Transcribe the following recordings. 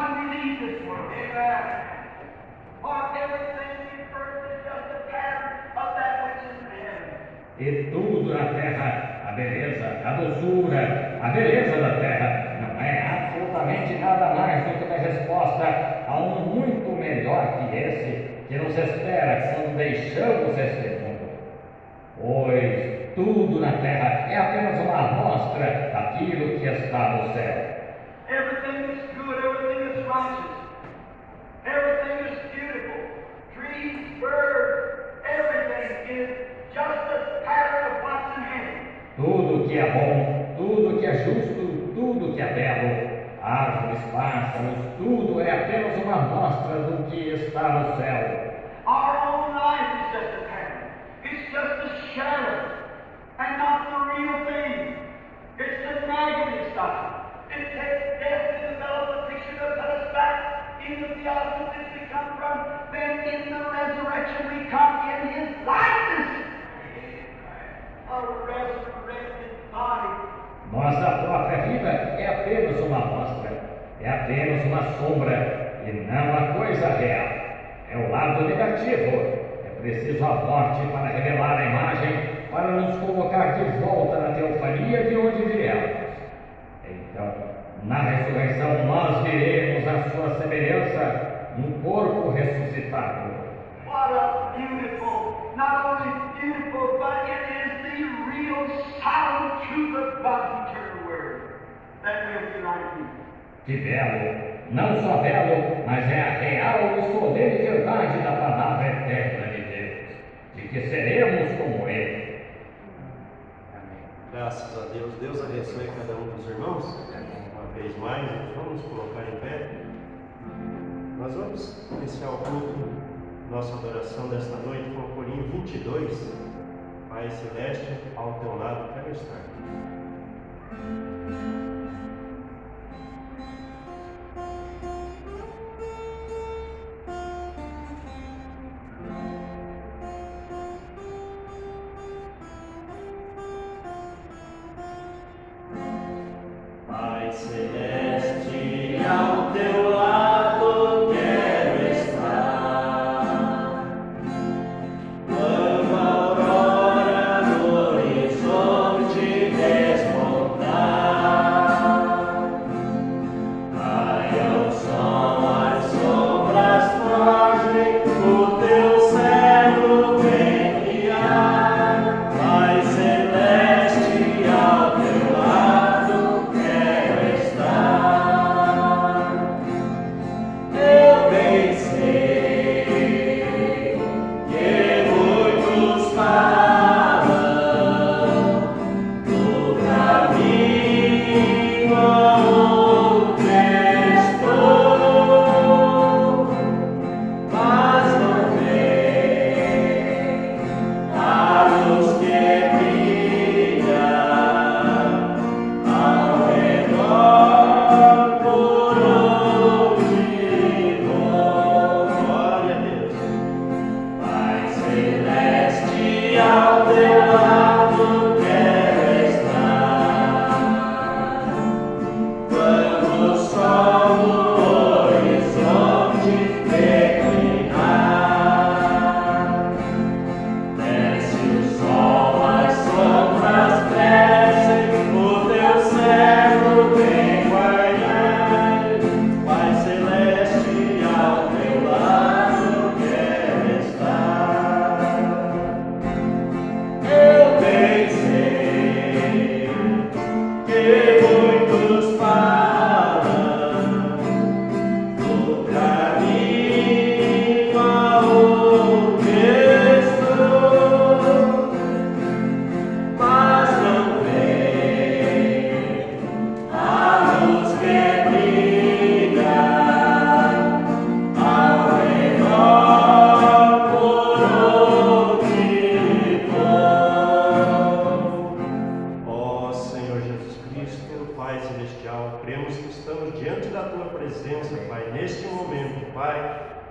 when we leave this world. Amen. For everything in earth is just a pattern of that which is in heaven. E tudo na terra, a beleza, a doçura, a beleza da terra, não é absolutamente nada mais do que uma resposta a um muito melhor que esse que nos espera quando deixamos este mundo. Pois tudo na terra é apenas uma amostra daquilo que está no céu. Everything is good, everything is righteous, everything is beautiful. Trees, birds, everything is just a pattern of what's in heaven. Tudo que é bom, tudo que é justo, tudo que é belo, árvores, pássaros, tudo é apenas uma amostra do que está no céu. Our own life is just a pattern. It's just a shadow and not the real thing. It's the negative stuff. It takes death to develop a picture to put us back in the theology that we come from. Then in the resurrection we come in His likeness. A resurrected body. Nossa própria vida é apenas uma amostra, é apenas uma sombra e não a coisa real. É o lado negativo. É preciso a morte para revelar a imagem, para nos colocar de volta na teofania de onde viemos. Então, na ressurreição, nós veremos a sua semelhança num corpo ressuscitado. What a beautiful, not only beautiful, but it is the real solid truth of God's eternal word that we'll be like Him. Que belo! Não só belo, mas é a real e solene verdade da palavra eterna de Deus, de que seremos como Ele. Graças a Deus. Deus abençoe cada um dos irmãos. Uma vez mais, vamos colocar em pé. Nós vamos iniciar o culto, nossa adoração desta noite com o corinho 22. Pai Celeste, ao teu lado quero estar. Pai Celeste, ao teu lado quero estar. Quando a aurora no horizonte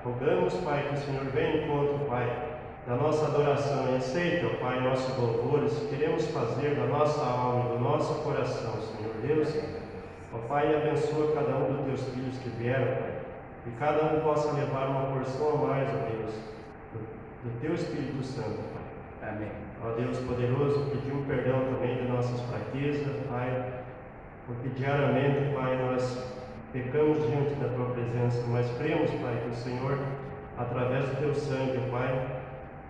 Rogamos, Pai, que o Senhor venha em encontro, Pai, da nossa adoração e aceita, ó Pai, nossos louvores. Queremos fazer da nossa alma e do nosso coração, Senhor Deus. Ó Pai, abençoa cada um dos teus filhos que vieram, Pai. Que cada um possa levar uma porção a mais, ó Deus, do Teu Espírito Santo, Pai. Amém. Ó Deus poderoso, pedimos perdão também de nossas fraquezas, Pai, porque diariamente, Pai, nós pecamos diante da Tua presença, mas cremos, Pai, que o Senhor, através do Teu sangue, Pai,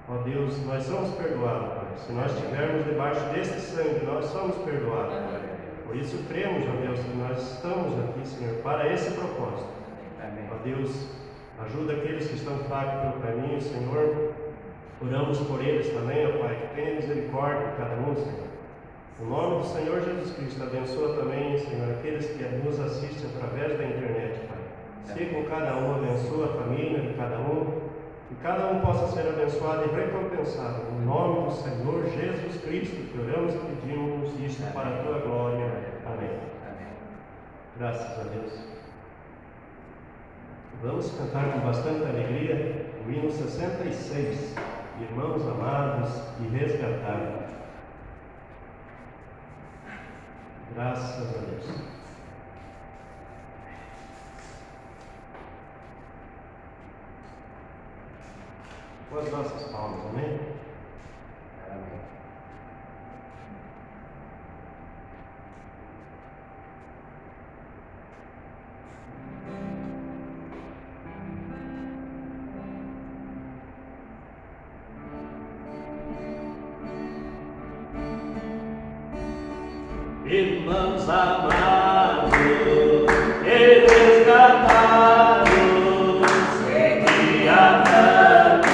ó Deus, nós somos perdoados, Pai. Se nós estivermos debaixo desse sangue, nós somos perdoados, Pai. Por isso cremos, ó Deus, que nós estamos aqui, Senhor, para esse propósito. Amém. Ó Deus, ajuda aqueles que estão fracos pelo caminho, Senhor. Oramos por eles também, ó Pai, que tenha misericórdia de cada um, Senhor. No nome do Senhor Jesus Cristo, abençoa também, Senhor, aqueles que nos assistem através da internet, Pai. Seja com cada um, abençoa a família de cada um, que cada um possa ser abençoado e recompensado. No nome do Senhor Jesus Cristo, que oramos e pedimos isto para a Tua glória. Amém. Amém. Graças a Deus. Vamos cantar com bastante alegria o hino 66, Irmãos Amados e Resgatados. Graças a Deus. Com as nossas palmas, amém? Amém. Irmãos amados e resgatados, guiadamente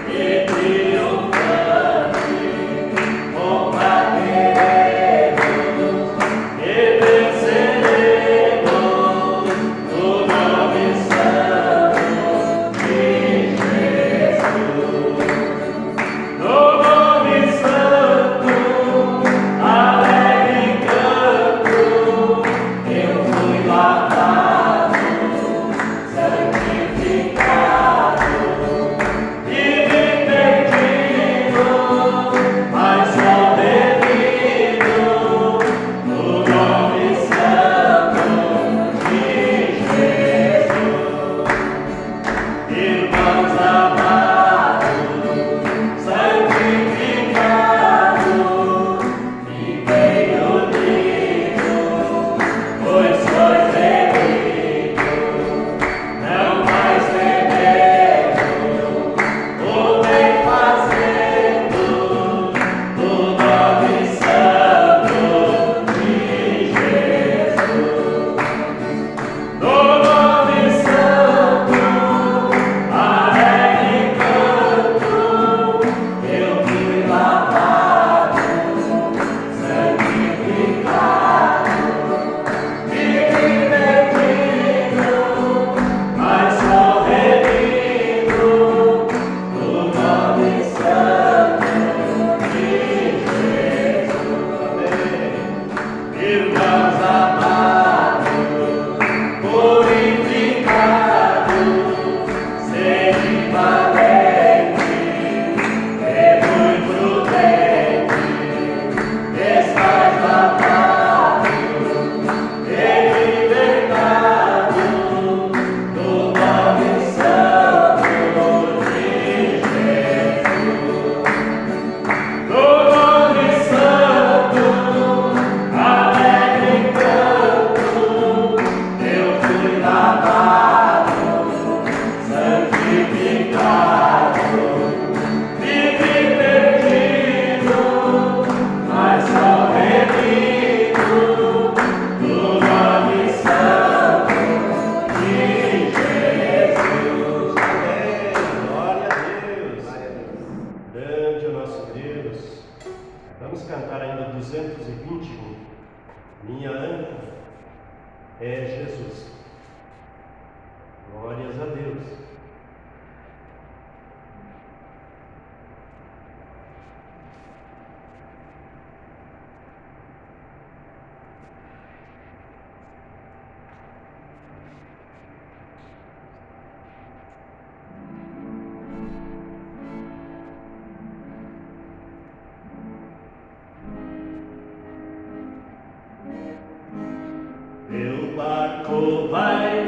e triunfante, combateremos e venceremos no nome santo de Jesus. No nome santo, alegre canto, eu fui lavado, santificado e me perdido, mas sou remido no nome santo de Jesus. Irmãos amados, santificados, fiquei unido, pois sois remidos, não mais temendo o bem fazendo, no nome santo de Jesus. No nome santo, alegre canto, eu fui lavado, santificado e perdido, mas sou remido no nome santo de Jesus. Irmãos amados, purificados, sede valente e muito prudente, estais lavados e libertados no nome santo de Jesus. No nome santo, alegre canto, eu fui lavado, santificado e me perdido, mas sou remido no nome santo de Jesus. Amém. Glória a Deus. Grande é o nosso Deus. Vamos cantar ainda o 221. Minha âncora é Jesus. Glórias a Deus. Meu barco vai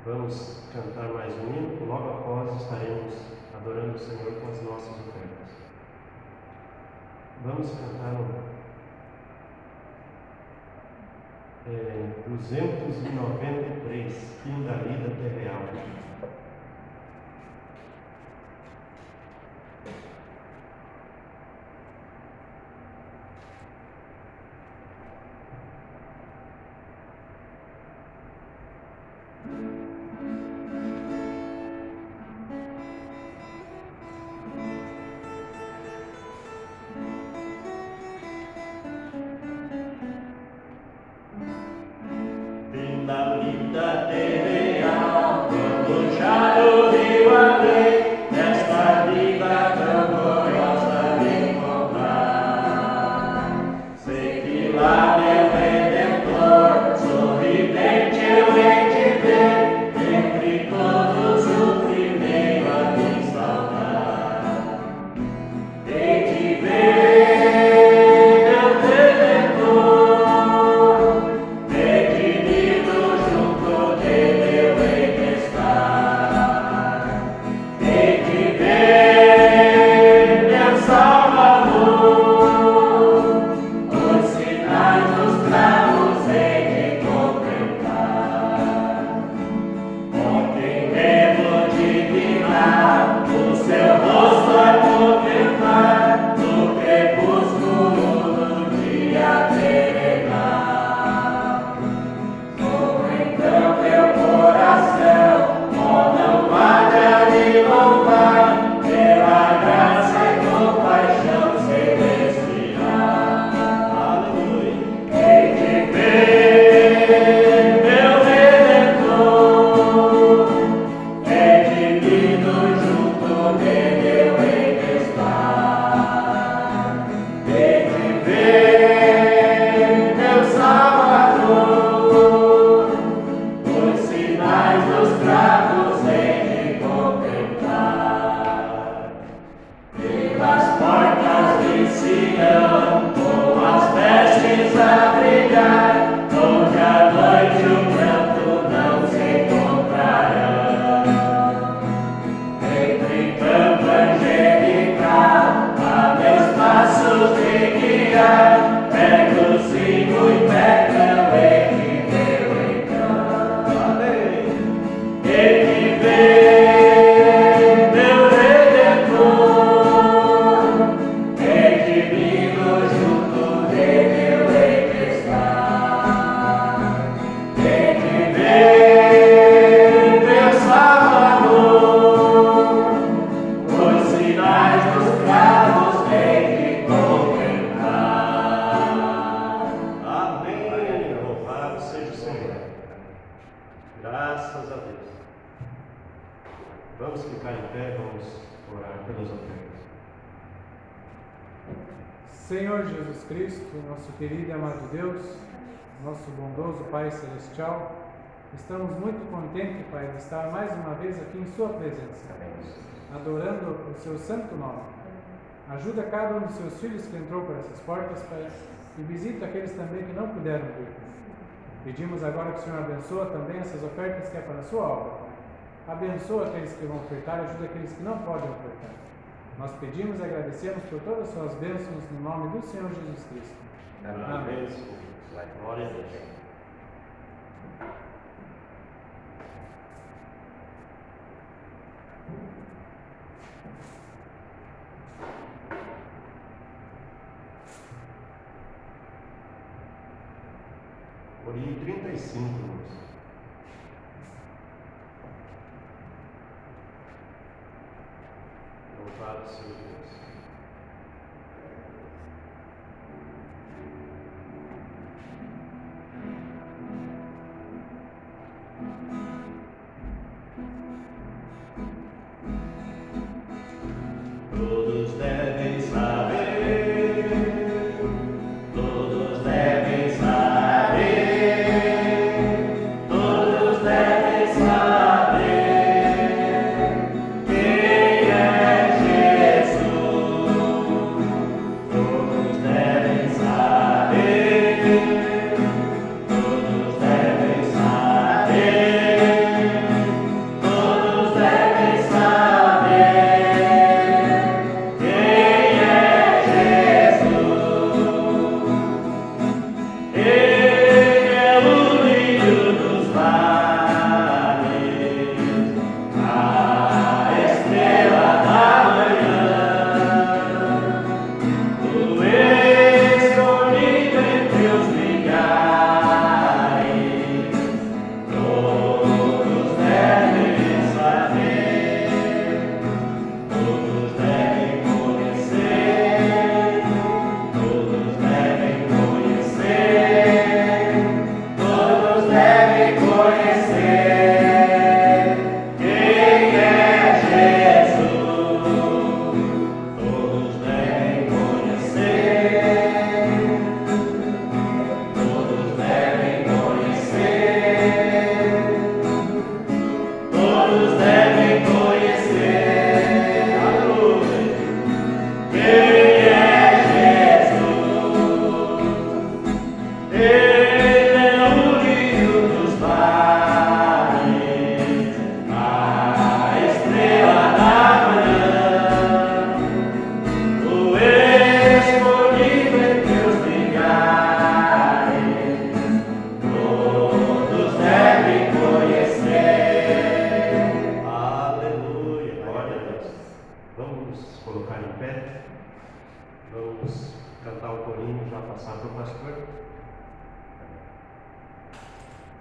Vamos cantar mais um hino, logo após estaremos adorando o Senhor com as nossas ofertas. Vamos cantar no 293, Fim da Vida Terreal. Da vida terreal, quando já Graças a Deus. Vamos ficar em pé, vamos orar pelas ofertas. Senhor Jesus Cristo, nosso querido e amado Deus, nosso bondoso Pai Celestial, estamos muito contentes, Pai, de estar mais uma vez aqui em Sua presença, adorando o Seu santo nome. Ajuda cada um dos Seus filhos que entrou por essas portas, Pai, e visita aqueles também que não puderam vir. Pedimos agora que o Senhor abençoe também essas ofertas que é para a Sua obra, Pai. Abençoa aqueles que vão ofertar, ajuda aqueles que não podem ofertar. Nós pedimos e agradecemos por todas as suas bênçãos no nome do Senhor Jesus Cristo. Amém. Glória a Deus. Corinho 35, irmãos. Louvado seja Deus. Todos devem saber, todos devem saber, todos devem saber quem é Jesus. Todos devem saber, todos devem saber, todos devem saber.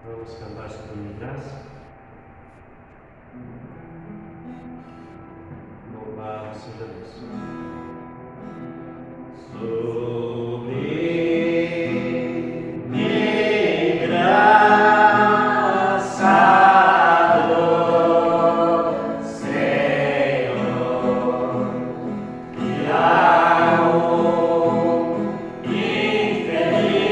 Vamos cantar sobre graça. Louvado seja Deus. Sobre graça do Senhor, que ao infeliz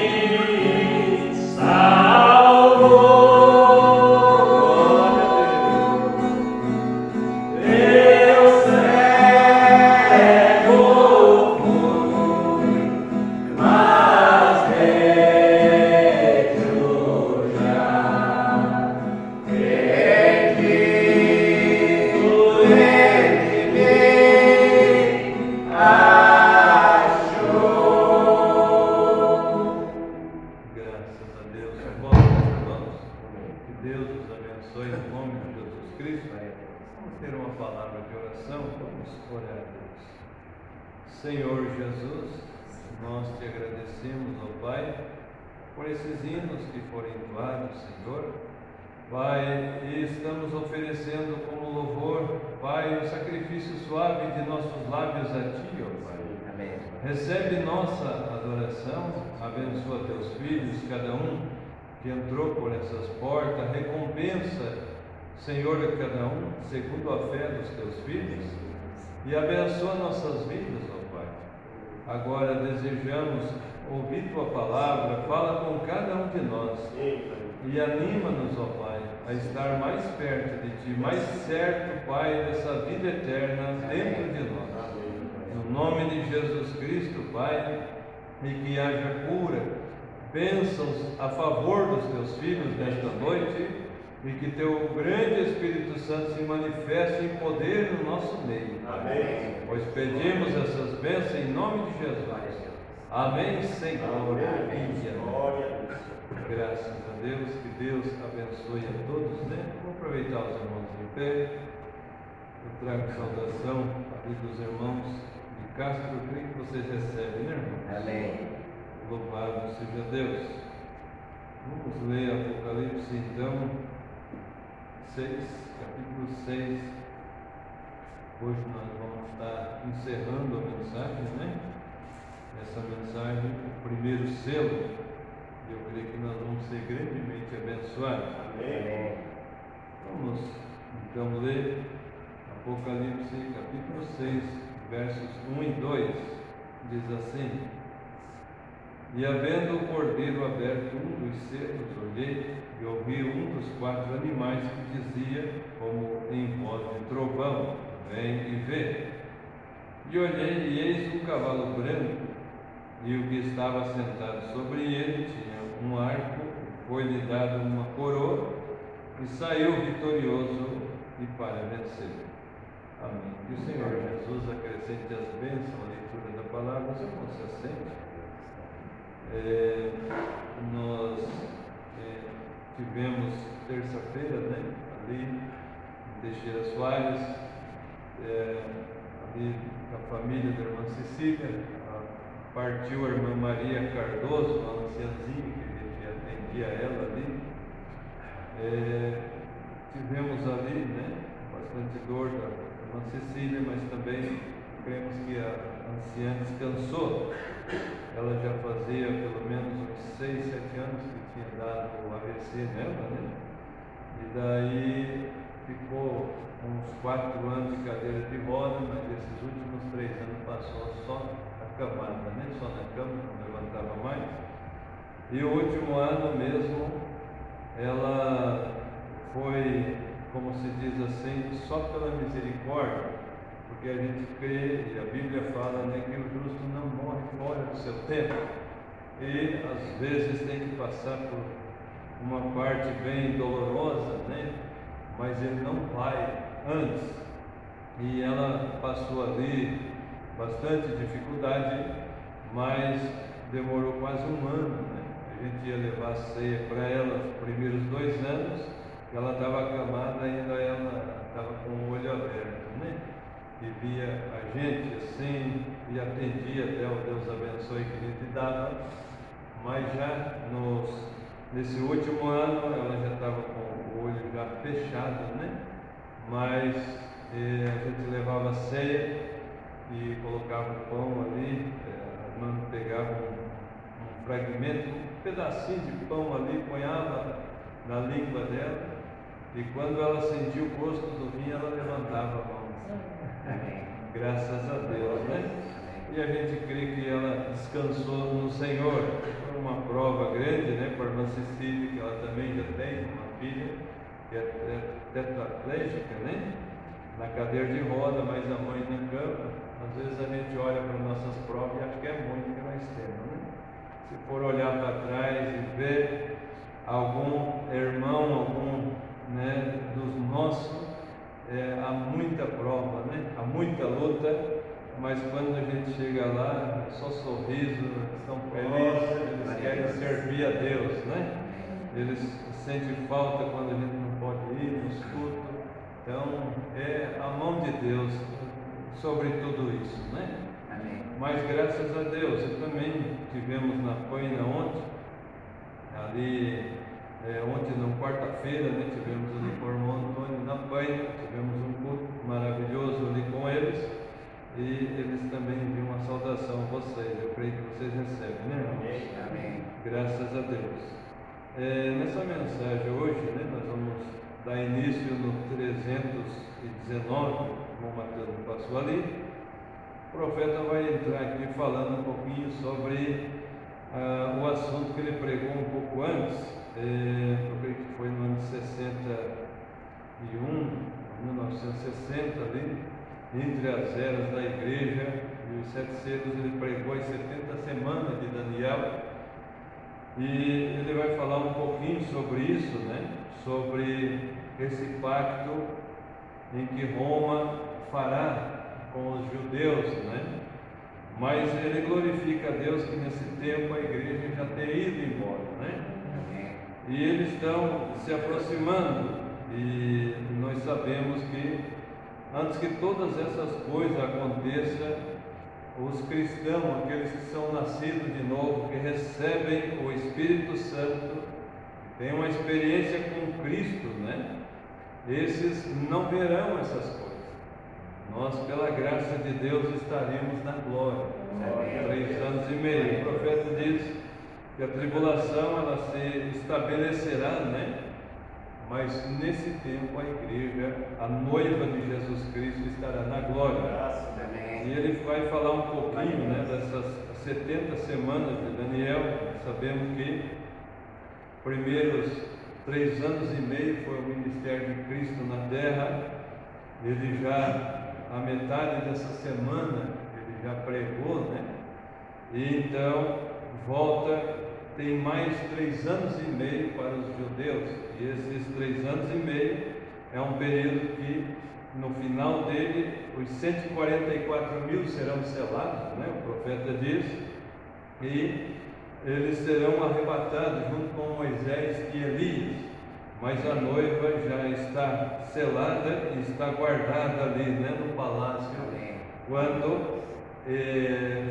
Senhor Jesus, nós te agradecemos, ó Pai, por esses hinos que foram entoados, Senhor. Pai, e estamos oferecendo como louvor, Pai, o sacrifício suave de nossos lábios a Ti, ó Pai. Amém. Recebe nossa adoração, abençoa Teus filhos, cada um que entrou por essas portas, recompensa, Senhor, a cada um, segundo a fé dos teus filhos, e abençoa nossas vidas, ó Pai. Agora desejamos ouvir tua palavra, fala com cada um de nós e anima-nos, ó Pai, a estar mais perto de Ti, mais certo, Pai, dessa vida eterna dentro de nós. No nome de Jesus Cristo, Pai, e que haja cura, bênçãos a favor dos Teus filhos nesta noite, e que Teu grande Espírito Santo se manifeste em poder no nosso meio. Amém. Pois pedimos essas bênçãos em nome de Jesus. Amém, Senhor. Amém. Graças a Deus, que Deus abençoe a todos, né? Vou aproveitar os irmãos de pé. Eu trago saudação aqui dos irmãos de Castro, eu creio que vocês recebem, né, irmãos? Amém. Louvado seja Deus. Vamos ler Apocalipse, então, 6, capítulo 6. Hoje nós vamos estar encerrando a mensagem, né? Essa mensagem, o primeiro selo. Eu creio que nós vamos ser grandemente abençoados. Amém. Vamos então ler Apocalipse capítulo 6, versos 1 e 2. Diz assim: E havendo o cordeiro aberto um dos selos, olhei e ouvi um dos 4 animais que dizia, como em voz de trovão: Vem e vê. E olhei, e eis um cavalo branco, e o que estava sentado sobre ele tinha um arco, foi-lhe dado uma coroa, e saiu vitorioso e para vencer. Amém. Que o Senhor Jesus acrescente as bênçãos à leitura da palavra. Os irmãos se assentem. Nós tivemos terça-feira, né, ali em Teixeira Soares, ali com a família da irmã Cecília. Partiu a irmã Maria Cardoso, uma anciãzinha que a gente atendia ela ali. Tivemos ali, né, bastante dor da irmã Cecília, mas também cremos que a anciã descansou. Ela já fazia pelo menos uns 6, 7 anos que tinha dado o AVC nela, né? E daí ficou uns 4 anos de cadeira de roda, mas esses últimos 3 anos passou só acamada, né? Só na cama, não levantava mais. E o último ano mesmo, ela foi, como se diz assim, só pela misericórdia, porque a gente crê, e a Bíblia fala, né, que o justo não morre fora do seu tempo, e às vezes tem que passar por uma parte bem dolorosa, né, mas ele não vai antes. E ela passou ali bastante dificuldade, mas demorou quase um ano, né? A gente ia levar a ceia para ela os primeiros 2 anos, ela estava acamada, ainda ela estava com o olho aberto, né? E via a gente assim, e atendia até o Deus abençoe que a gente dava, mas já nesse último ano ela já estava com o olho já fechado, né? Mas a gente levava a ceia e colocava o pão ali, a irmã pegava um fragmento, um pedacinho de pão ali, ponhava na língua dela, e quando ela sentia o gosto do vinho, ela levantava a mão. Amém. Graças a Deus, né? E a gente crê que ela descansou no Senhor. Foi uma prova grande, né, para a irmã Cecília, que ela também já tem uma filha que é tetraplégica, né? Na cadeira de roda, mas a mãe na cama. Às vezes a gente olha para nossas provas e acha que é muito que nós temos, né? Se for olhar para trás e ver algum irmão, algum, né, dos nossos, há muita prova, né? Há muita luta, mas quando a gente chega lá, é só sorriso, estão felizes, eles querem servir a Deus, né? Eles sentem falta quando a gente não pode ir nos cultos. Então, é a mão de Deus sobre tudo isso, né? Amém. Mas graças a Deus, também tivemos na Paina ontem, ali, ontem não, quarta-feira, né? Tivemos ali com o irmão Antônio na Paina, tivemos um culto maravilhoso ali com eles, e eles também enviam uma saudação a vocês, eu creio que vocês recebem, né, irmãos? Amém. Graças a Deus. Nessa mensagem hoje, né, nós vamos dar início no 319, como o Mateus passou ali. O profeta vai entrar aqui falando um pouquinho sobre o assunto que ele pregou um pouco antes, eu creio que foi no ano de 61, 1960 ali, entre as eras da igreja e os 7 selos, ele pregou as 70 semanas de Daniel. E ele vai falar um pouquinho sobre isso, né? Sobre esse pacto em que Roma fará com os judeus, né? Mas ele glorifica a Deus que nesse tempo a igreja já tem ido embora, né? E eles estão se aproximando, e nós sabemos que antes que todas essas coisas aconteçam, os cristãos, aqueles que são nascidos de novo, que recebem o Espírito Santo, têm uma experiência com Cristo, né? Esses não verão essas coisas. Nós, pela graça de Deus, estaremos na glória. 3 anos e meio. O profeta diz que a tribulação ela se estabelecerá, né? Mas nesse tempo a igreja, a noiva de Jesus Cristo, estará na glória. E ele vai falar um pouquinho, né, dessas 70 semanas de Daniel. Sabemos que primeiros 3 anos e meio foi o ministério de Cristo na terra. Ele já, a metade dessa semana, ele já pregou, né? E então volta, tem mais 3 anos e meio para os judeus. E esses 3 anos e meio é um período que, no final dele, os 144 mil serão selados, né? O profeta diz, e eles serão arrebatados junto com Moisés e Elias, mas a noiva já está selada e está guardada ali, né, no palácio, quando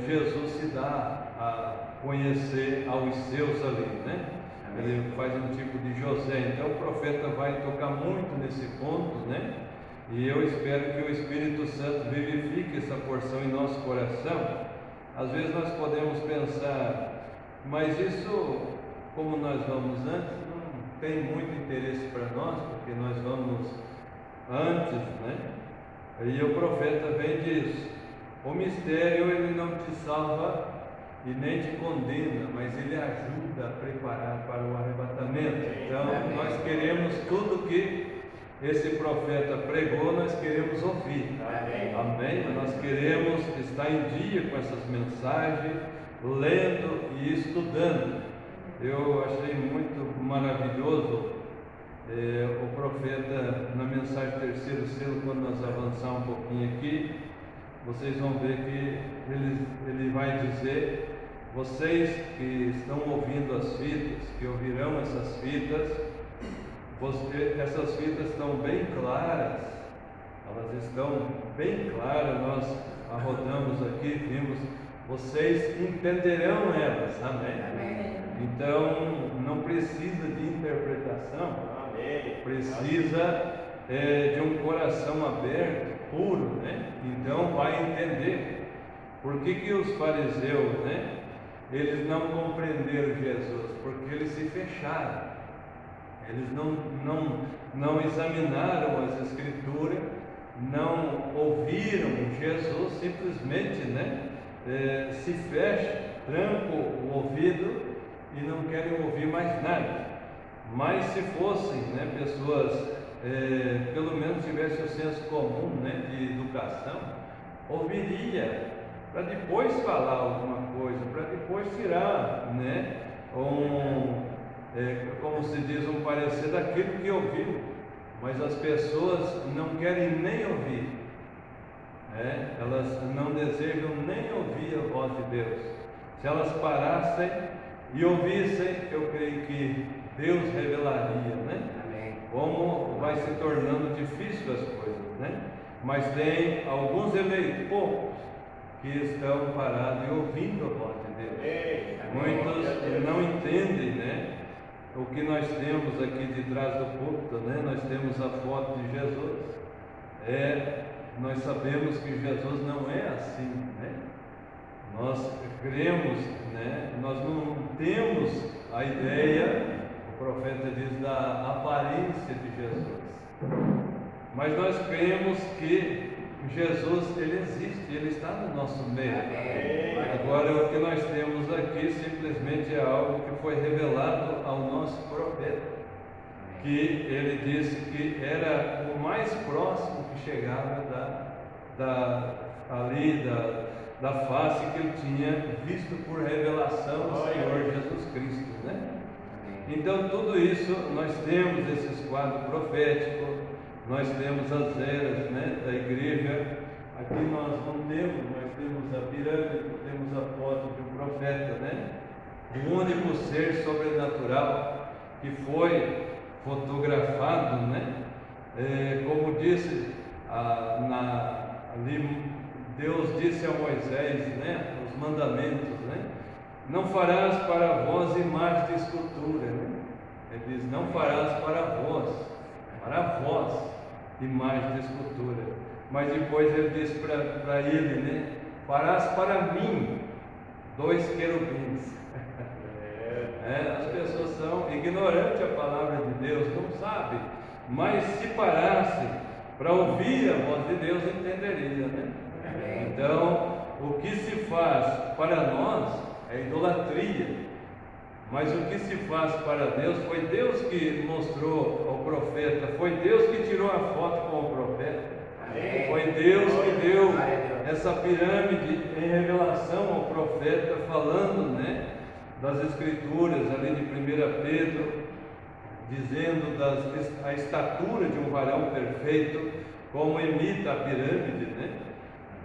Jesus se dá a conhecer aos seus ali, né? Ele faz um tipo de José. Então o profeta vai tocar muito nesse ponto, né? E eu espero que o Espírito Santo vivifique essa porção em nosso coração. Às vezes nós podemos pensar, mas isso, como nós vamos antes, não tem muito interesse para nós, porque nós vamos antes, né? E o profeta vem e diz, o mistério ele não te salva e nem te condena, mas ele ajuda a preparar para o arrebatamento. Então nós queremos tudo que esse profeta pregou, nós queremos ouvir. Amém? Nós queremos estar em dia com essas mensagens, lendo e estudando. Eu achei muito maravilhoso o profeta na mensagem 3º selo, quando nós avançar um pouquinho aqui, vocês vão ver que ele vai dizer, vocês que estão ouvindo as fitas, que ouvirão essas fitas, essas fitas estão bem claras, elas estão bem claras, nós rodamos aqui, vimos, vocês entenderão elas, amém? Então, não precisa de interpretação, precisa de um coração aberto, puro, né? Então vai entender. Por que os fariseus, né? Eles não compreenderam Jesus? Porque eles se fecharam. Eles não examinaram as Escrituras, não ouviram Jesus, simplesmente, né? Se fecham, trancam o ouvido e não querem ouvir mais nada. Mas se fossem, né, pessoas, pelo menos tivessem o senso comum, né, de educação, ouviria, para depois falar alguma coisa, para depois tirar, né, como se diz, um parecer daquilo que ouviu. Mas as pessoas não querem nem ouvir, elas não desejam nem ouvir a voz de Deus. Se elas parassem e ouvissem, eu creio que Deus revelaria, né? Amém. Como vai se tornando difícil as coisas, né? Mas tem alguns eleitos, poucos, que estão parados e ouvindo a voz de Deus. Muitos não entendem, né? O que nós temos aqui de trás do púlpito, né? Nós temos a foto de Jesus. Nós sabemos que Jesus não é assim, né? Nós cremos, né? Nós não temos a ideia, o profeta diz da aparência de Jesus. Mas nós cremos que Jesus, ele existe, ele está no nosso meio. Agora, o que nós temos aqui simplesmente é algo que foi revelado ao nosso profeta, que ele disse que era o mais próximo que chegava da face que ele tinha visto por revelação do Senhor Jesus Cristo, né? Então, tudo isso, nós temos esses quadros proféticos, nós temos as eras, né, da igreja. Aqui nós não temos, nós temos a pirâmide, temos a foto de um profeta, né? O único ser sobrenatural que foi fotografado, né? Como disse ali, Deus disse a Moisés, né? Os mandamentos, né? Não farás para vós imagem de escultura, né? Ele diz, não farás para vós imagem de escultura. Mas depois ele disse para ele, né? Farás para mim 2 querubins. As pessoas são ignorantes à palavra de Deus, não sabem. Mas se parasse para ouvir a voz de Deus, entenderia, né? Então, o que se faz para nós é idolatria, mas o que se faz para Deus, foi Deus que mostrou ao profeta, foi Deus que tirou a foto com o profeta, foi Deus que deu essa pirâmide em revelação ao profeta, falando, né, das escrituras ali de 1 Pedro, dizendo a estatura de um varão perfeito, como imita a pirâmide, né?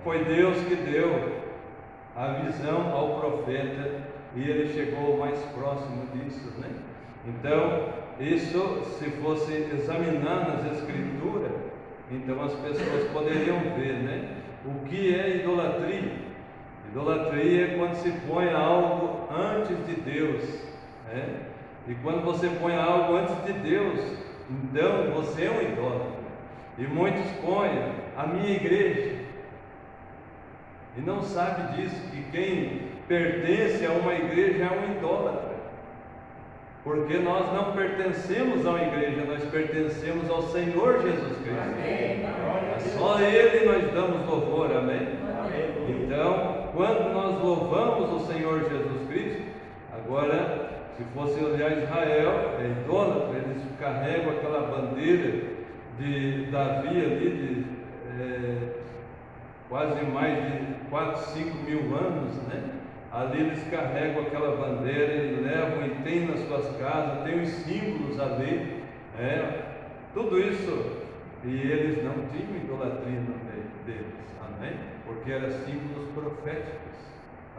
Foi Deus que deu a visão ao profeta e ele chegou mais próximo disso, né? Então, isso, se fosse examinar nas escrituras, então as pessoas poderiam ver, né? O que é idolatria? Idolatria é quando se põe algo antes de Deus, né? E quando você põe algo antes de Deus, então você é um idólatra. E muitos põem a minha igreja e não sabe disso, que quem pertence a uma igreja é um idólatra, porque nós não pertencemos a uma igreja, nós pertencemos ao Senhor Jesus Cristo. Só Ele nós damos louvor, amém? Então, quando nós louvamos o Senhor Jesus Cristo, agora, se fosse olhar Israel, é idólatra, eles carregam aquela bandeira de Davi ali, quase mais de 4, 5 mil anos, né? Ali eles carregam aquela bandeira e levam e tem nas suas casas, tem os símbolos ali, tudo isso, e eles não tinham idolatria no meio deles, amém? Porque eram símbolos proféticos,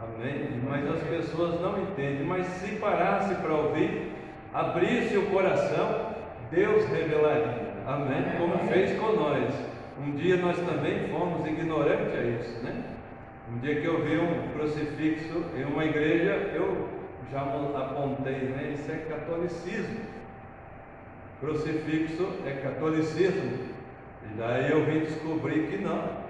amém? Mas as pessoas não entendem, mas se parasse para ouvir, abrisse o coração, Deus revelaria, amém? Como fez com nós. Um dia nós também fomos ignorantes a isso, né? Um dia que eu vi um crucifixo em uma igreja, eu já apontei, né? Isso é catolicismo. Crucifixo é catolicismo. E daí eu vim descobrir que não.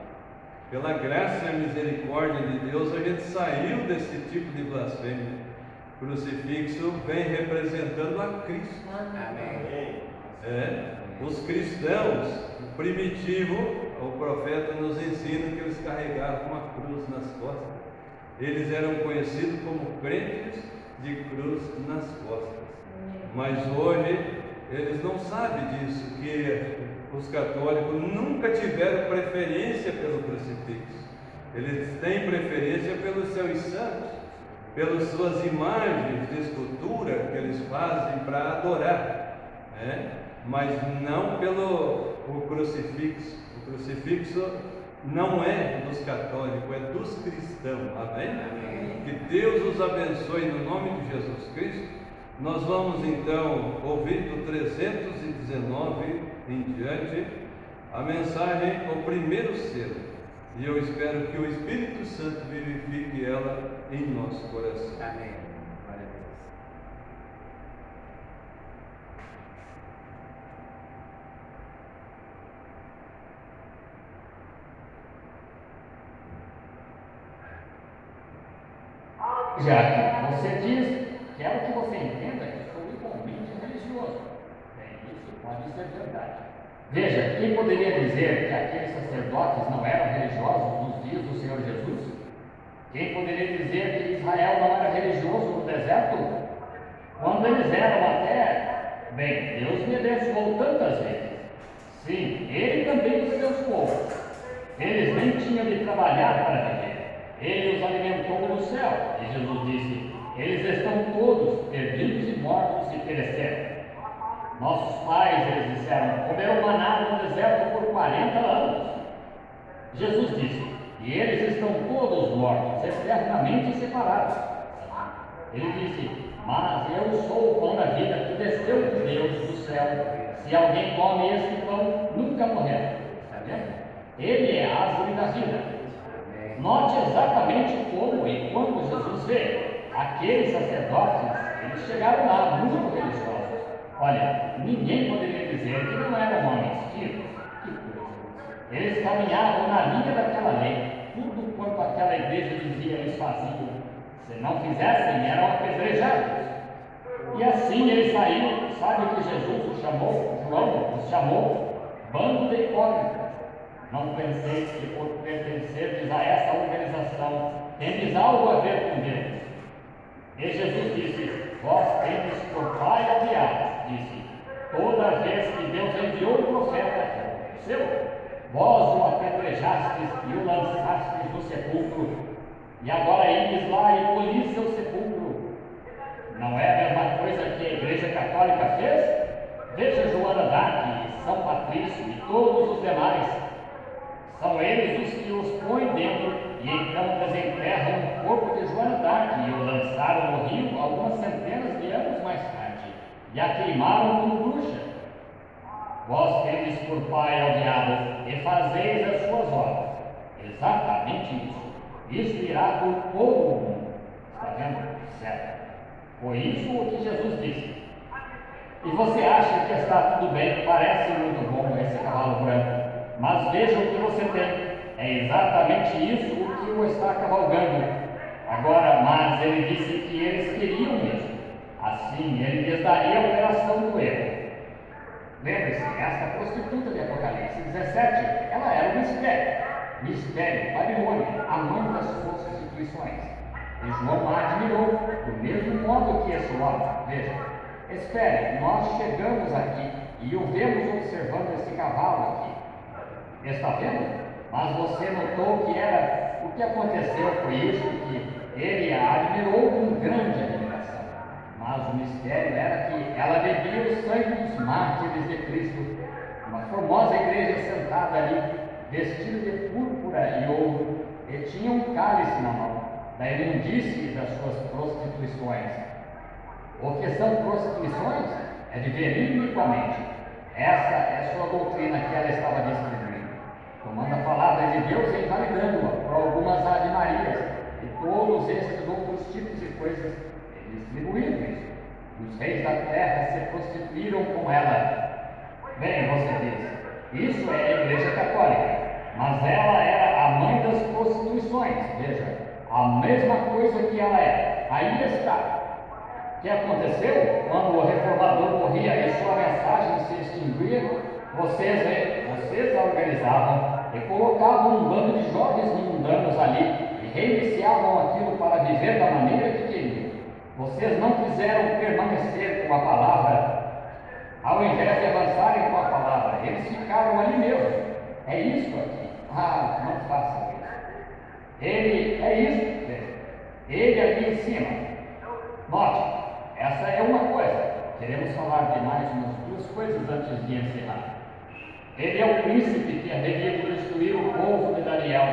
Pela graça e a misericórdia de Deus, a gente saiu desse tipo de blasfêmia. Crucifixo vem representando a Cristo. Amém. Os cristãos primitivo, o profeta nos ensina que eles carregavam uma cruz nas costas. Eles eram conhecidos como crentes de cruz nas costas. Mas hoje eles não sabem disso, que os católicos nunca tiveram preferência pelo crucifixo. Eles têm preferência pelos seus santos, pelas suas imagens de escultura que eles fazem para adorar, mas não pelo crucifixo. O crucifixo não é dos católicos, é dos cristãos, amém? Que Deus os abençoe no nome de Jesus Cristo. Nós vamos então ouvir do 319 em diante a mensagem, o primeiro selo, e eu espero que o Espírito Santo vivifique ela em nosso coração. Amém. Glória a Deus. Já que você diz, quero que você entenda que sou igualmente religioso. religioso. Bem, isso pode ser verdade. Veja, quem poderia dizer que aqueles sacerdotes não eram religiosos nos dias do Senhor Jesus? Quem poderia dizer que Israel não era religioso no deserto? Quando eles eram até... Bem, Deus me abençoou tantas vezes. Sim, Ele também os abençoou. Eles nem tinham de trabalhar para viver. Ele os alimentou no céu. E Jesus disse, eles estão todos perdidos e mortos e pereceram. Nossos pais, eles disseram, comeram maná no deserto por 40 anos. Jesus disse, e eles estão todos mortos, eternamente separados. Ele disse, mas eu sou o pão da vida que desceu de Deus do céu. Se alguém come este pão, nunca morrerá. Está vendo? Ele é a árvore da vida. Note exatamente como e quando Jesus veio. Aqueles sacerdotes, eles chegaram lá muito religiosos. Olha, ninguém poderia dizer que não eram homens vivos. Que coisa. Eles caminhavam na linha daquela lei. Tudo quanto aquela igreja dizia, eles faziam. Se não fizessem, eram apedrejados. E assim eles saíram. Sabe que Jesus os chamou, João os chamou, bando de hipócritas. Não pensei que por pertencerdes a essa organização, tendes algo a ver com Deus. E Jesus disse, vós tendes por pai ao diabo. Disse, toda vez que Deus enviou o profeta, seu, vós o apedrejastes e o lançastes no sepulcro, e agora ides lá e polis seu sepulcro. Não é a mesma coisa que a Igreja Católica fez? Veja Joana d'Arc, São Patrício e todos os demais. São eles os que os põem dentro e então desenterram o corpo de Joana d'Arc e o lançaram no rio algumas centenas de anos mais tarde e a queimaram como bruxa. Vós tendes por pai ao diabo e fazeis as suas obras. Exatamente isso. Isso irá por todo o mundo. Está vendo? Certo. Foi isso o que Jesus disse. E você acha que está tudo bem, parece muito bom esse cavalo branco. Mas veja o que você tem. É exatamente isso o que o está cavalgando. Agora, mas ele disse que eles queriam isso. Assim, ele lhes daria a operação do erro. Lembre-se, esta prostituta de Apocalipse 17, ela era um mistério, Babilônia, a mãe das prostituições. E João a admirou, do mesmo modo que esse homem. Veja, espere, nós chegamos aqui e o vemos observando esse cavalo aqui. Está vendo? Mas você notou que era o que aconteceu foi isso, que ele a admirou com grande admiração. Mas o mistério era que ela bebia o sangue dos mártires de Cristo. Uma formosa igreja sentada ali, vestida de púrpura e ouro, e tinha um cálice na mão, da imundície das suas prostituições. O que são prostituições? É viver iniquamente. Essa é a sua doutrina que ela estava distribuindo, tomando a palavra de Deus e invalidando-a por algumas ave-marias e todos esses outros tipos de coisas, e distribuindo isso. Os reis da terra se prostituíram com ela. Bem, você diz, isso é a Igreja Católica, mas ela era a mãe das prostituições. Veja, a mesma coisa que ela é. Aí está. O que aconteceu? Quando o reformador morria e sua mensagem se extinguia, vocês a organizavam e colocavam um bando de jovens mundanos ali e reiniciavam aquilo para viver da maneira que queriam. Vocês não quiseram permanecer com a palavra. Ao invés de avançarem com a palavra, eles ficaram ali mesmo. É isso aqui. Ah, não façam isso. Ele é isso. Ele aqui em cima. Note, essa é uma coisa. Queremos falar de mais umas duas coisas antes de encerrar. Ele é o príncipe que haveria de destruir o povo de Daniel.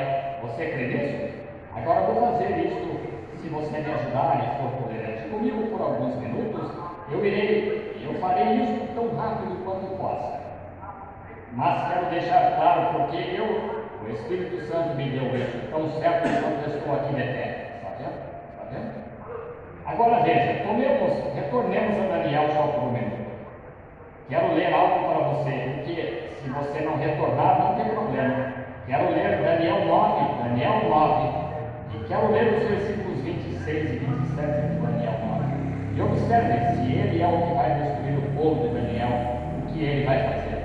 Você crê nisso? Agora vou fazer isto, se você me ajudar e for tolerante comigo por alguns minutos, eu farei isso tão rápido quanto possa. Mas quero deixar claro porque o Espírito Santo me deu isso tão certo quanto eu estou aqui de pé. Está vendo? Está vendo? Agora veja, retornemos a Daniel só por um minuto. Quero ler algo para você, porque se você não retornar, não tem problema. Quero ler Daniel 9, e quero ler os versículos 26 e 27 de Daniel 9. E observe, se ele é o que vai destruir o povo de Daniel o que ele vai fazer.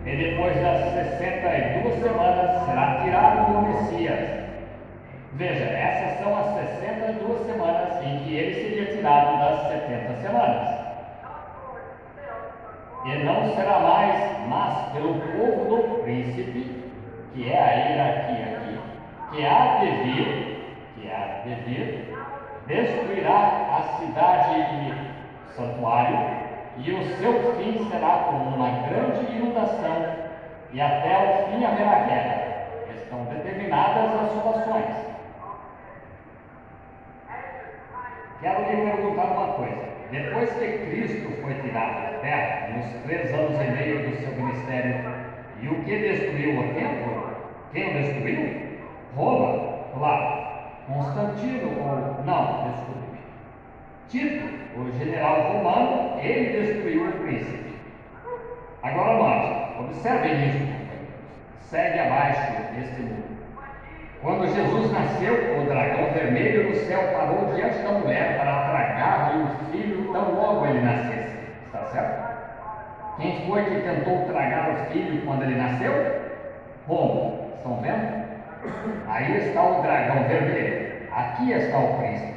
E depois das 62 semanas será tirado o Messias. Veja, essas são as 62 semanas em que ele seria tirado das 70 semanas. E não será mais, mas pelo povo do príncipe, que é a hierarquia aqui, que há de vir, destruirá a cidade e santuário, e o seu fim será como uma grande inundação, e até o fim haverá guerra. Estão determinadas as soluções. Quero lhe perguntar uma coisa. Depois que Cristo foi tirado da terra, nos 3 anos e meio do seu ministério, e o que destruiu o templo? Quem o destruiu? Roma, claro. Constantino, ou não, desculpe. Tito, o general romano, ele destruiu o príncipe. Agora note, observem isso. Segue abaixo este muro. Quando Jesus nasceu, o dragão vermelho do céu parou diante da mulher para tragar-lhe o filho tão logo ele nascesse. Está certo? Quem foi que tentou tragar o filho quando ele nasceu? Roma. Estão vendo? Aí está o dragão vermelho. Aqui está o príncipe.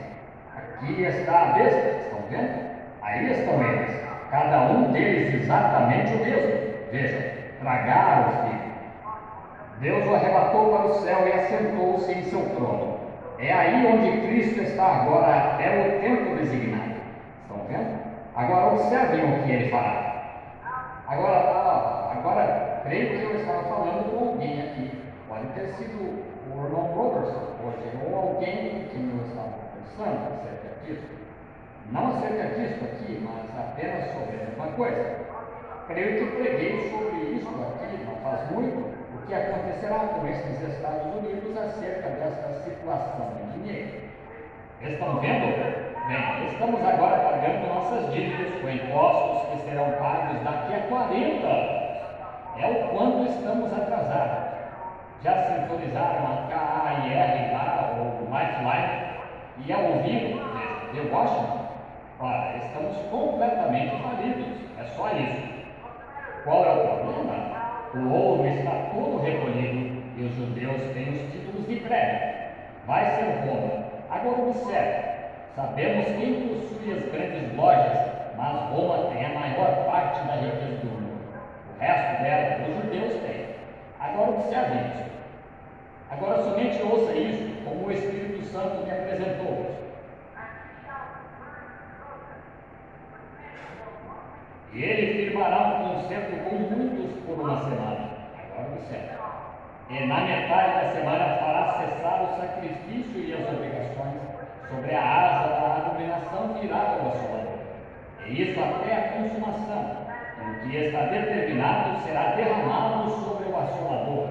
Aqui está a besta. Estão vendo? Aí estão eles. Cada um deles exatamente o mesmo. Veja, tragaram o filho. Deus o arrebatou para o céu e assentou-se em seu trono. É aí onde Cristo está agora até o tempo designado. Estão vendo? Agora observem o que ele fará. Agora creio que eu estava falando com alguém aqui. Pode ter sido o irmão Robertson hoje, ou alguém que eu estava conversando acerca disso. Não acerca disso aqui, mas apenas sobre a mesma coisa. Creio que eu preguei sobre isso aqui, não faz muito, o que acontecerá com esses Estados Unidos acerca desta situação de dinheiro. Estão vendo? Bem, estamos agora pagando nossas dívidas com impostos que serão pagos daqui a 40 anos. É o quanto estamos atrasados. Já sintonizaram a KAIR lá, ou Lifeline, e ao ouvido de Washington? Ora, estamos completamente falidos. É só isso. Qual é o problema? O ouro está todo recolhido e os judeus têm os títulos de crédito. Vai ser Roma. Agora observe. Sabemos quem possui as grandes lojas, mas Roma tem a maior parte da riqueza do mundo. O resto dela, os judeus têm. Agora observe isso. Agora somente ouça isso, como o Espírito Santo me apresentou. E ele firmará um concerto com muitos por uma semana. Agora observe. E na metade da semana fará cessar o sacrifício e as obrigações sobre a asa da abominação que irá ao assolador. E isso até a consumação. O que está determinado será derramado sobre o assolador.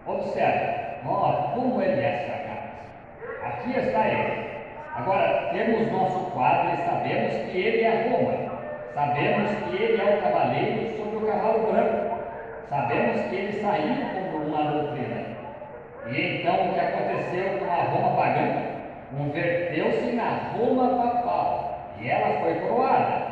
Observe. Como ele é sagaz. Aqui está ele. Agora, temos nosso quadro e sabemos que ele é Roma. Sabemos que ele é o cavaleiro sobre o cavalo branco. Sabemos que ele saiu como uma doutrina. E então o que aconteceu com a Roma pagã? Converteu-se na Roma papal. E ela foi coroada.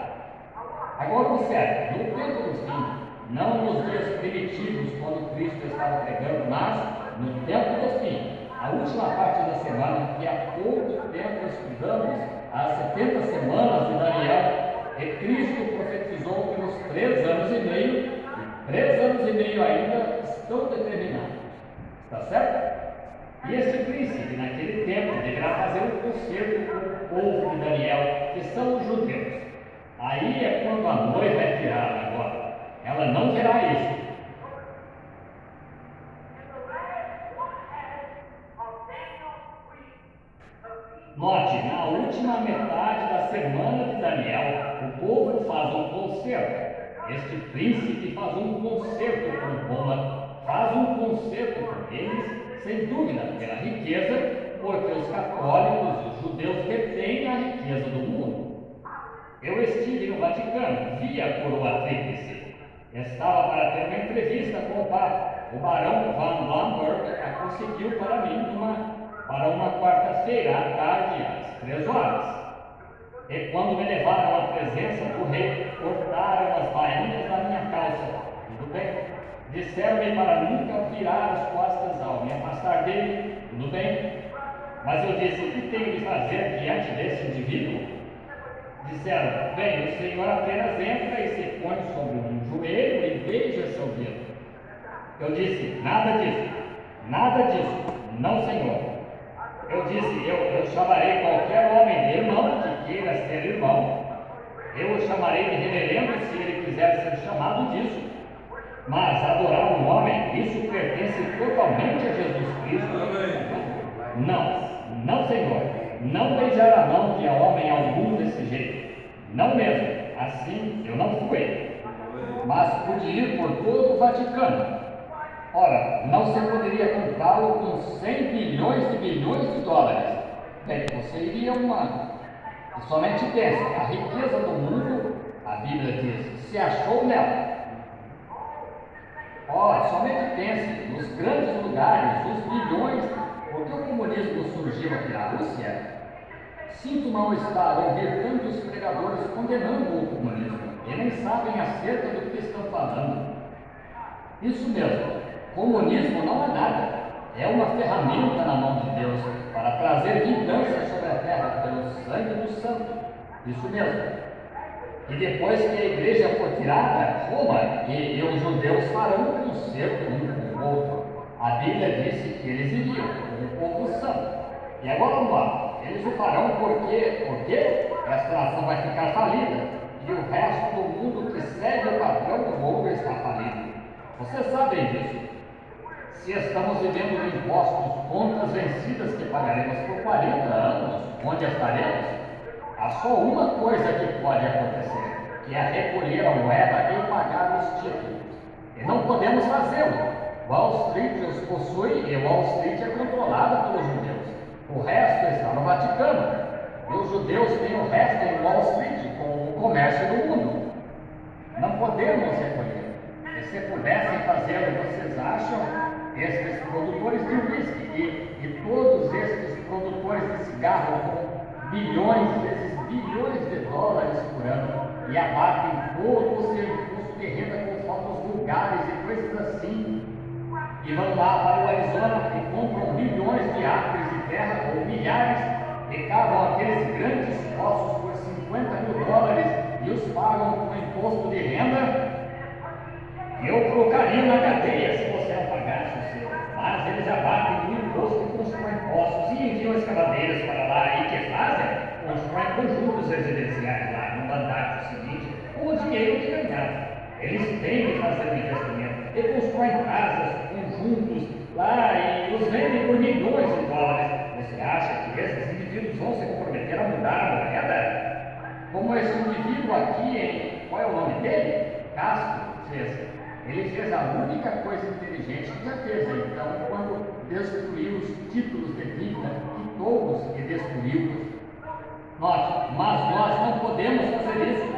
Agora observe, no tempo do fim, não nos dias primitivos, quando Cristo estava pregando, mas no tempo do fim, a última parte da semana, que há pouco tempo estudamos, as 70 semanas de Daniel, e Cristo profetizou pelos 3 anos e meio, e 3 anos e meio ainda estão determinados. Está certo? E esse príncipe, naquele tempo, deverá fazer um concerto com o povo de Daniel, que são os judeus. Aí é quando a noiva é tirada agora. Ela não verá isso. Note, na última metade da semana de Daniel, o povo faz um concerto. Este príncipe faz um concerto com Roma, faz um concerto com eles, sem dúvida, pela riqueza, porque os católicos e os judeus detêm a riqueza do mundo. Eu estive no Vaticano, vi a coroa tríplice. Estava para ter uma entrevista com o Papa. O barão Van Lamberg a conseguiu para mim para uma quarta-feira à tarde, às 3 horas. E quando me levaram à presença do rei, cortaram as bainhas da minha calça. Tudo bem. Disseram-me para nunca virar as costas ao me afastar dele. Tudo bem. Mas eu disse: o que tenho de fazer diante desse indivíduo? Disseram: bem, o Senhor apenas entra e se põe sobre um joelho e beija seu dedo. Eu disse: nada disso, nada disso, não, Senhor. Eu disse: eu chamarei qualquer homem de irmão que queira ser irmão. Eu o chamarei de reverendo se ele quiser ser chamado disso. Mas adorar um homem, isso pertence totalmente a Jesus Cristo. Não, Senhor. Não beijar a mão de homem algum desse jeito. Não mesmo. Assim eu não fui. Mas pude ir por todo o Vaticano. Ora, não se poderia comprá-lo com 100 bilhões de dólares. Bem, você iria uma. E somente pense, a riqueza do mundo, a Bíblia diz, se achou nela. Ora, somente pense, nos grandes lugares, os bilhões, porque o comunismo surgiu aqui na Rússia. Sinto mal-estar ouvir tantos pregadores condenando o comunismo e nem sabem acerca do que estão falando. Isso mesmo. Comunismo não é nada, é uma ferramenta na mão de Deus para trazer vingança sobre a terra pelo sangue do santo. Isso mesmo. E depois que a igreja for tirada, Roma e os judeus farão um concerto um com o outro. A Bíblia disse que eles iriam, o povo santo. E agora vamos lá, eles o farão porque esta nação vai ficar falida e o resto do mundo que segue o padrão do mundo está falido. Vocês sabem disso. Se estamos vivendo de impostos, contas vencidas que pagaremos por 40 anos, onde estaremos? Há só uma coisa que pode acontecer, que é recolher a moeda e pagar os títulos. E não podemos fazê-lo. Wall Street os possui e Wall Street é controlada pelos judeus. O resto está no Vaticano. E os judeus têm o resto em Wall Street, com o comércio do mundo. Não podemos recolher. E se pudessem fazê-lo, vocês acham? Estes produtores de uísque e todos estes produtores de cigarro com bilhões de dólares por ano e abatem todo o seu imposto de renda com fotos vulgares e coisas assim, e vão lá para o Arizona e compram milhões de acres de terra ou milhares e cavam aqueles grandes poços por 50 mil dólares e os pagam com imposto de renda. Eu colocaria na cadeia se você não pagasse o seu, mas eles abatem o imposto e constroem poços e enviam escavadeiras para lá. E que fazem? Constroem conjuntos residenciais lá no mandato seguinte com o dinheiro que ganharam. Eles têm que fazer um investimento e constroem casas, conjuntos lá e os vendem por milhões de dólares. Você acha que esses indivíduos vão se comprometer a mudar a moeda? Como esse indivíduo aqui, qual é o nome dele? Castro fez. Ele fez a única coisa inteligente que já fez. Então, quando destruiu os títulos de dívida, quitou-os e destruiu-os. Note, mas nós não podemos fazer isso.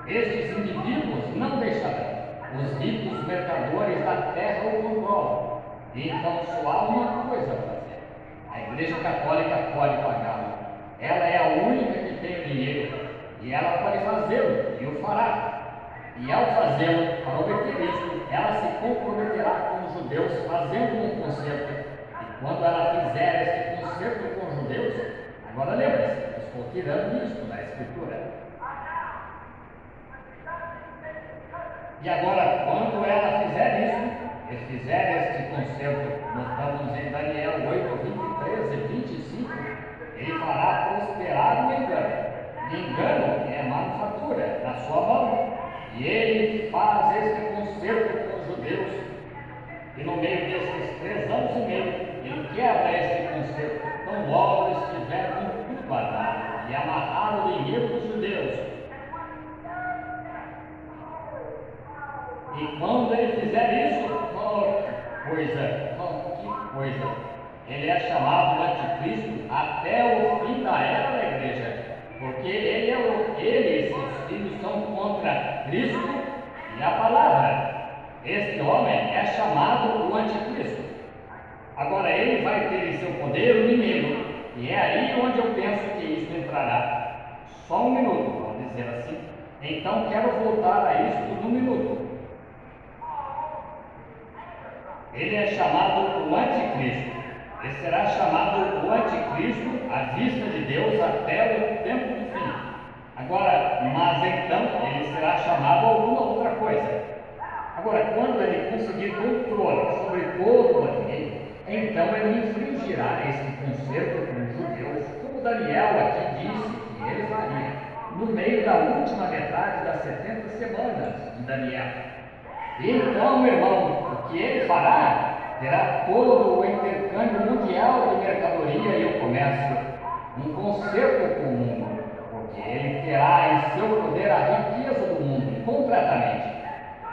Estes indivíduos não deixarão. Os ricos mercadores da terra o controlam. Então, só há uma coisa a fazer. A Igreja Católica pode pagá-lo. Ela é a única que tem o dinheiro. E ela pode fazê-lo, e o fará. E ao fazê-lo, para obter isso, ela se comprometerá com os judeus fazendo um concerto. E quando ela fizer este concerto com os judeus, agora lembre-se, estou tirando isso da Escritura. E agora, quando ela fizer isso, e fizer este concerto, notamos em Daniel 8, 23 e 25, ele fará prosperar o engano. Engano é manufatura na sua mão. E ele faz este concerto com os judeus. E no meio desses 3 anos e meio, ele quebra este concerto. Tão logo estiver com tudo armado e amarrar o dinheiro dos judeus. E quando ele fizer isso, que coisa, ele é chamado de anticristo até o fim da era da igreja. Porque ele e seus filhos são contra Cristo e a palavra. Este homem é chamado o anticristo. Agora ele vai ter em seu poder o inimigo. E é aí onde eu penso que isso entrará. Só um minuto, vamos dizer assim. Então quero voltar a isto no minuto. Ele é chamado o Anticristo. Ele será chamado o Anticristo à vista de Deus até o tempo do fim. Agora, mas então ele será chamado alguma outra coisa. Agora, quando ele conseguir controle sobre todo o reino, então ele infringirá esse concerto com os judeus, como Daniel aqui disse que ele faria, no meio da última metade das 70 semanas de Daniel. E então, meu irmão, o que ele fará? Terá todo o intercâmbio mundial de mercadoria e o comércio, um concerto com o mundo, porque ele terá em seu poder a riqueza do mundo completamente.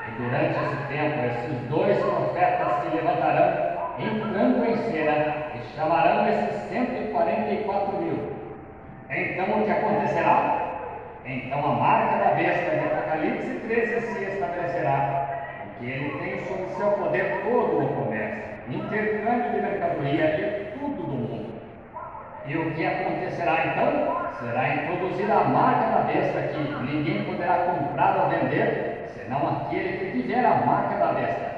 E durante esse tempo, esses dois profetas se levantarão, entrando em cena, e chamarão esses 144 mil. Então o que acontecerá? Então a marca da besta de Apocalipse 13 se estabelecerá, porque ele tem sob seu poder todo o comércio, intercâmbio de mercadoria e tudo do mundo. E o que acontecerá então? Será introduzida a marca da besta, que ninguém poderá comprar ou vender, senão aquele que tiver a marca da besta.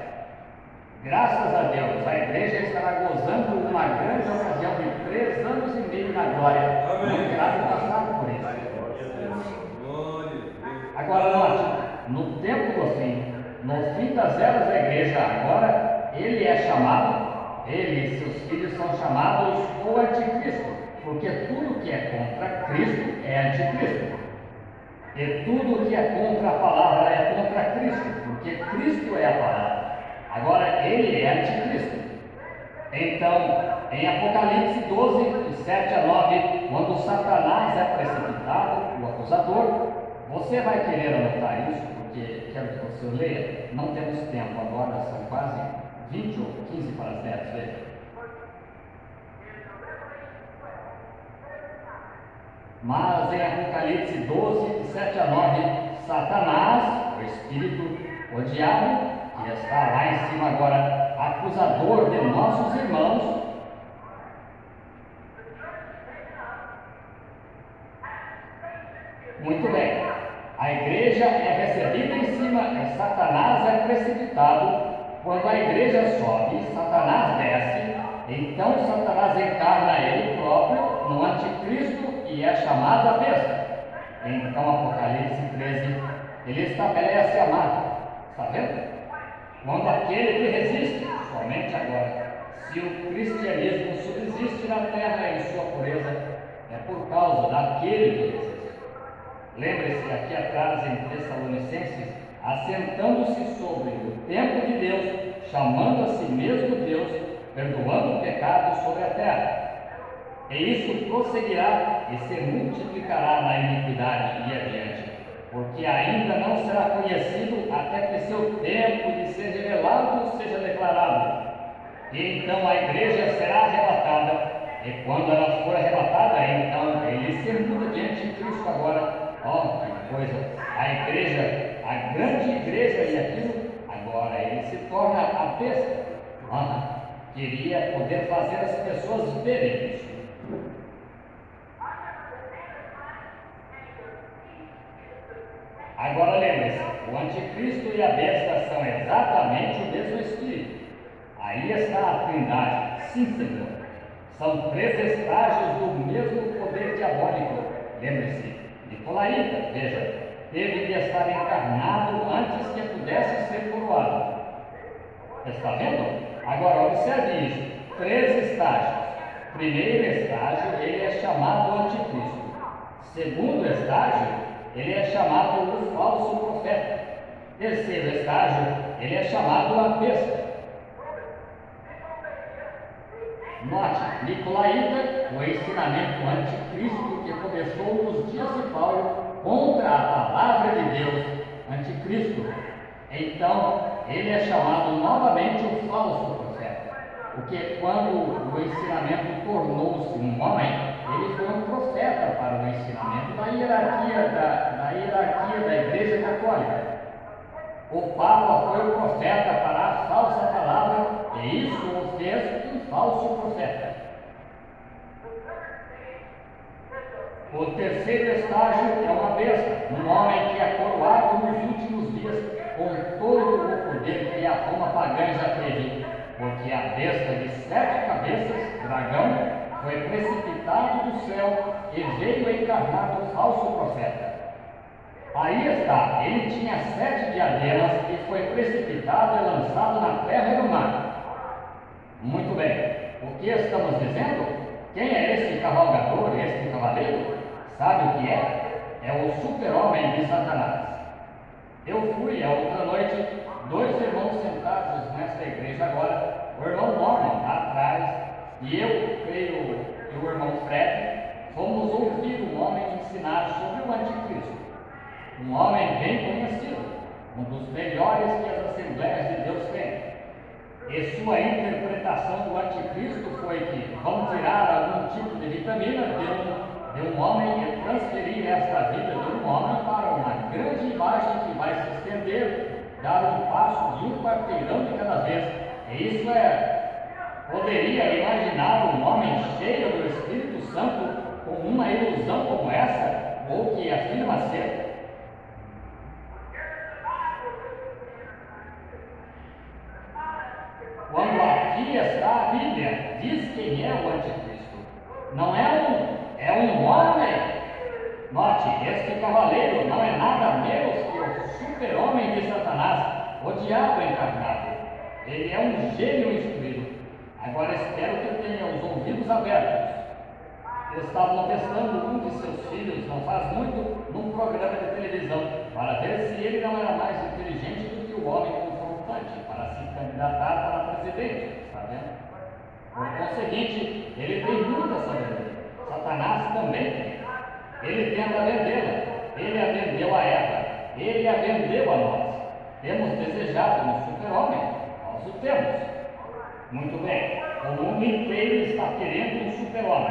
Graças a Deus, a igreja estará gozando uma grande ocasião de 3 anos e meio na glória. Não terá de passar por isso. Agora note, no tempo do fim, no fim das eras da igreja, agora ele é chamado, ele e seus filhos são chamados o Anticristo, porque tudo que é contra Cristo é Anticristo. E tudo que é contra a palavra é contra Cristo, porque Cristo é a palavra. Agora ele é Anticristo. Então, em Apocalipse 12, de 7 a 9, quando Satanás é precipitado, o acusador, você vai querer anotar isso, porque quero que você leia. Não temos tempo agora, são quase 20 ou 15 para as 10, veja. Mas em Apocalipse 12, de 7 a 9, Satanás, o Espírito, o diabo, que está lá em cima agora, acusador de nossos irmãos, muito bem, a igreja é recebida em cima e Satanás é precipitado. Quando a igreja sobe, Satanás desce, então Satanás encarna ele próprio no Anticristo e é chamado a besta. Então Apocalipse 13, ele estabelece a marca, está vendo? Quando aquele que resiste, somente agora, se o cristianismo subsiste na terra em sua pureza, é por causa daquele que resiste. Lembre-se aqui atrás em Tessalonicenses, assentando-se sobre o templo de Deus, chamando a si mesmo Deus, perdoando o pecado sobre a terra. E isso prosseguirá e se multiplicará na iniquidade e adiante, porque ainda não será conhecido até que seu tempo de ser revelado seja declarado. E então a igreja será arrebatada, e quando ela for arrebatada, então ele se muda diante de Cristo agora. Ó, que coisa! A igreja, a grande igreja e aquilo, agora ele se torna a besta. Queria poder fazer as pessoas verem isso. Agora lembre-se, o Anticristo e a besta são exatamente o mesmo Espírito. Aí está a Trindade, sim, Senhor. São 3 estágios do mesmo poder diabólico. Lembre-se, Nicolaíta, veja, teve de estar encarnado antes que pudesse ser coroado. Está vendo? Agora observe isso, 3 estágios. Primeiro estágio, ele é chamado Anticristo. Segundo estágio, ele é chamado o falso profeta. Terceiro estágio, ele é chamado a besta. Note, Nicolaíta, o ensinamento anticristo que começou nos dias de Paulo contra a palavra de Deus, anticristo. Então, ele é chamado novamente o falso profeta, porque quando o ensinamento tornou-se um homem, ele foi um profeta para o ensinamento da hierarquia da Igreja Católica. O Papa foi o profeta para a falsa palavra, e isso o fez um falso profeta. O terceiro estágio é uma besta, um homem que é coroado nos últimos dias com todo o poder que a Roma pagã já teve, porque a besta de 7 cabeças, dragão, foi precipitado do céu e veio encarnar o falso profeta. Aí está, ele tinha 7 diademas e foi precipitado e lançado na terra e no mar. Muito bem, o que estamos dizendo? Quem é esse cavalgador, esse cavaleiro? Sabe o que é? É o super-homem de Satanás. Eu fui, a outra noite, 2 irmãos sentados nesta igreja agora, o irmão Norman lá atrás, e eu, creio, e o irmão Fred, fomos ouvir um homem ensinar sobre o anticristo. Um homem bem conhecido, um dos melhores que as Assembleias de Deus têm. E sua interpretação do anticristo foi que vão tirar algum tipo de vitamina de um homem e transferir esta vida de um homem para uma grande imagem que vai se estender, dar um passo de um quarteirão de cada vez. E isso poderia imaginar um homem cheio do Espírito Santo com uma ilusão como essa, ou que afirma ser. Quando aqui está a Bíblia, diz quem é o anticristo. Não é um homem. Note, este cavaleiro não é nada menos que o super-homem de Satanás, o diabo encarnado. Ele é um gênio instruído. Agora espero que tenha os ouvidos abertos. Estavam testando um de seus filhos, não faz muito, num programa de televisão, para ver se ele não era mais inteligente do que o homem confrontante, para se candidatar para presidente, está vendo? Por conseguinte, ele tem muita sabedoria. Satanás também tem. Ele tenta vendê-la. Ele a vendeu a Eva. Ele a vendeu a nós. Temos desejado um super-homem. Nós o temos. Muito bem. O mundo inteiro está querendo um super-homem.